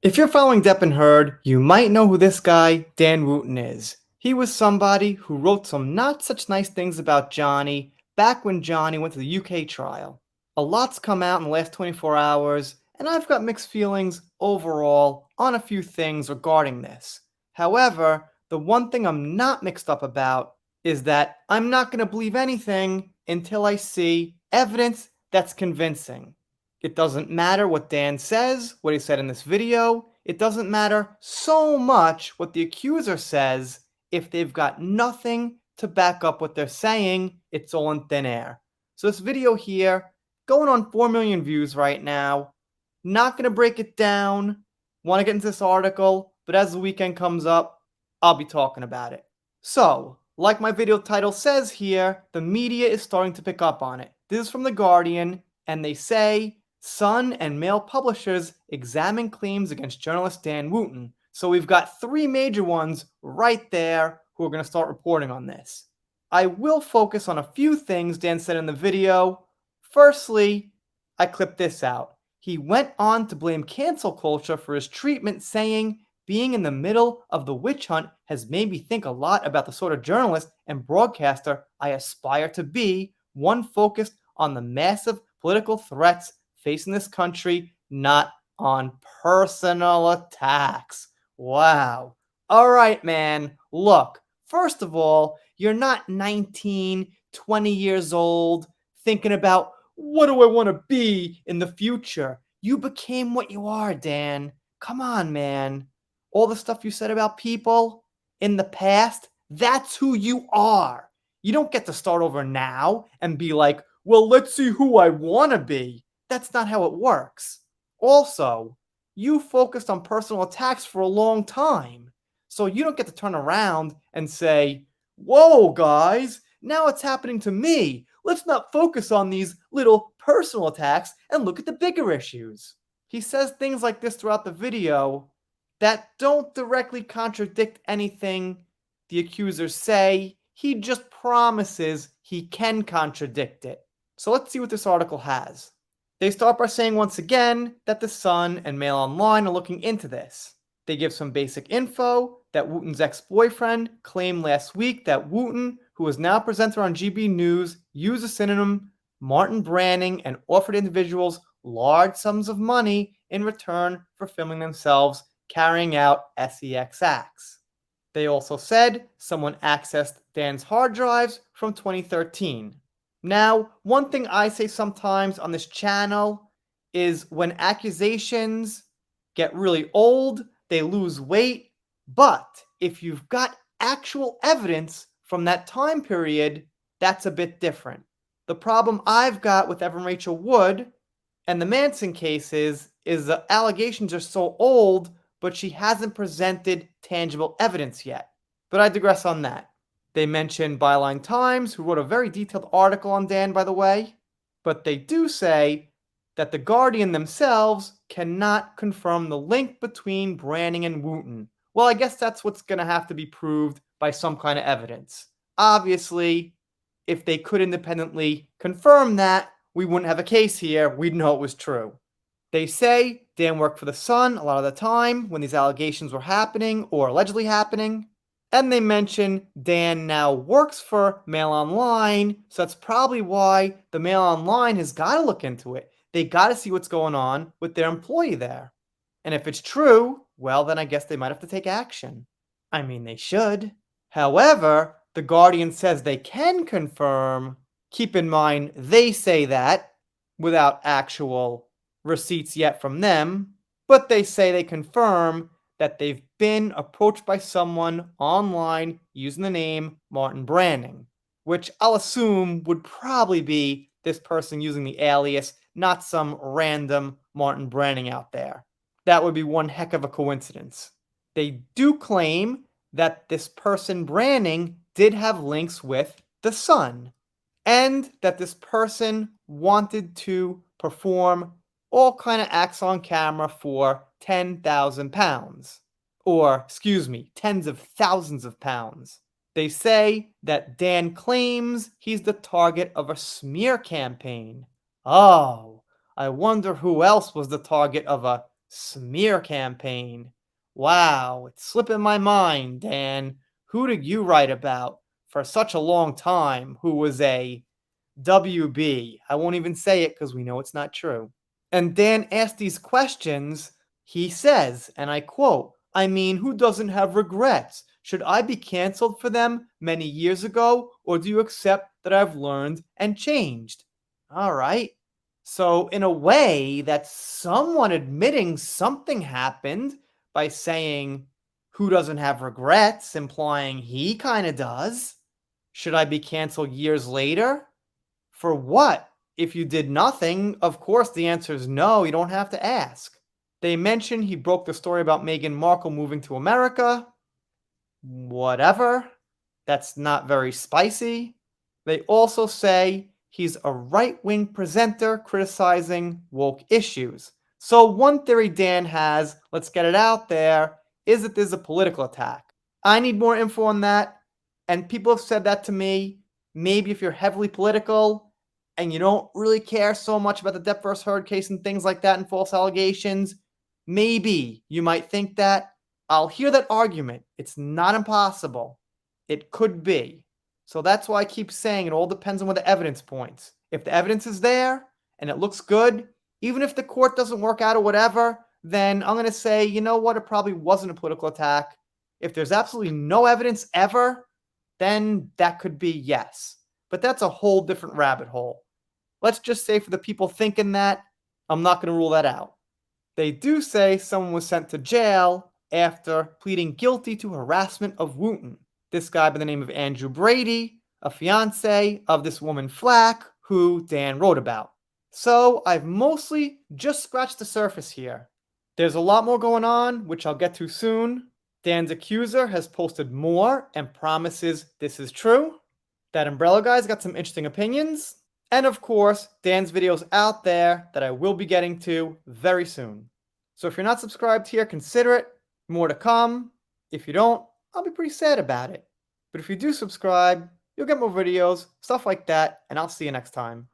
If you're following Depp and Heard, you might know who this guy, Dan Wooten, is. He was somebody who wrote some not such nice things about Johnny back when Johnny went to the UK trial. A lot's come out in the last 24 hours, and I've got mixed feelings overall on a few things regarding this. However, the one thing I'm not mixed up about is that I'm not going to believe anything until I see evidence that's convincing. It doesn't matter what Dan says, what he said in this video. It doesn't matter so much what the accuser says if they've got nothing to back up what they're saying. It's all in thin air. So this video here, going on 4 million views right now. Not going to break it down. Want to get into this article, but as the weekend comes up, I'll be talking about it. So, like my video title says here, the media is starting to pick up on it. This is from The Guardian, and they say Sun and Mail publishers examine claims against journalist Dan Wooten. So we've got three major ones right there who are going to start reporting on this. I will focus on a few things Dan said in the video. Firstly, I clipped this out. He went on to blame cancel culture for his treatment, saying, "Being in the middle of the witch hunt has made me think a lot about the sort of journalist and broadcaster I aspire to be, one focused on the massive political threats facing this country, not on personal attacks." Wow. All right, man. Look, first of all, you're not 19, 20 years old thinking about what do I want to be in the future. You became what you are, Dan. Come on, man. All the stuff you said about people in the past, that's who you are. You don't get to start over now and be like, well, let's see who I want to be. That's not how it works. Also, you focused on personal attacks for a long time. So you don't get to turn around and say, whoa, guys, now it's happening to me. Let's not focus on these little personal attacks and look at the bigger issues. He says things like this throughout the video that don't directly contradict anything the accusers say. He just promises he can contradict it. So let's see what this article has. They start by saying once again that the Sun and MailOnline are looking into this. They give some basic info that Wooten's ex-boyfriend claimed last week that Wooten, who is now a presenter on GB News, used the synonym Martin Branning and offered individuals large sums of money in return for filming themselves carrying out sex acts. They also said someone accessed Dan's hard drives from 2013. Now, one thing I say sometimes on this channel is when accusations get really old, they lose weight. But if you've got actual evidence from that time period, that's a bit different. The problem I've got with Evan Rachel Wood and the Manson cases is the allegations are so old, but she hasn't presented tangible evidence yet. But I digress on that. They mention Byline Times, who wrote a very detailed article on Dan, by the way. But they do say that the Guardian themselves cannot confirm the link between Branning and Wooten. Well, I guess that's what's going to have to be proved by some kind of evidence. Obviously, if they could independently confirm that, we wouldn't have a case here. We'd know it was true. They say Dan worked for the Sun a lot of the time when these allegations were happening or allegedly happening. And they mention Dan now works for MailOnline, so that's probably why the MailOnline has got to look into it. They got to see what's going on with their employee there. And if it's true, well, then I guess they might have to take action. I mean, they should. However, the Guardian says they can confirm. Keep in mind, they say that without actual receipts yet from them, but they say they confirm that they've been approached by someone online using the name Martin Branning, which I'll assume would probably be this person using the alias, not some random Martin Branning out there. That would be one heck of a coincidence. They do claim that this person Branning did have links with the Sun, and that this person wanted to perform all kind of acts on camera for £10,000. Or, excuse me, tens of thousands of pounds. They say that Dan claims he's the target of a smear campaign. Oh, I wonder who else was the target of a Smear campaign. Wow, it's slipping my mind, Dan. Who did you write about for such a long time who was a WB? I won't even say it because we know it's not true. And Dan asked these questions. He says, and I quote, I mean, who doesn't have regrets? Should I be canceled for them many years ago, or do you accept that I've learned and changed? All right. So, in a way, that's someone admitting something happened by saying, who doesn't have regrets, implying he kind of does. Should I be canceled years later? For what? If you did nothing, of course the answer is no, you don't have to ask. They mention he broke the story about Meghan Markle moving to America. Whatever. That's not very spicy. They also say he's a right-wing presenter criticizing woke issues. So one theory Dan has, let's get it out there, is that there's a political attack. I need more info on that, and people have said that to me. Maybe if you're heavily political and you don't really care so much about the Depp vs. Heard case and things like that and false allegations, maybe you might think that. I'll hear that argument. It's not impossible. It could be. So that's why I keep saying it all depends on where the evidence points. If the evidence is there and it looks good, even if the court doesn't work out or whatever, then I'm going to say, you know what, it probably wasn't a political attack. If there's absolutely no evidence ever, then that could be yes. But that's a whole different rabbit hole. Let's just say for the people thinking that, I'm not going to rule that out. They do say someone was sent to jail after pleading guilty to harassment of Wooten. This guy by the name of Andrew Brady, a fiance of this woman Flack, who Dan wrote about. So I've mostly just scratched the surface here. There's a lot more going on, which I'll get to soon. Dan's accuser has posted more and promises this is true. That Umbrella guy's got some interesting opinions. And of course, Dan's videos out there that I will be getting to very soon. So if you're not subscribed here, consider it. More to come. If you don't, I'll be pretty sad about it. But if you do subscribe, you'll get more videos, stuff like that, and I'll see you next time.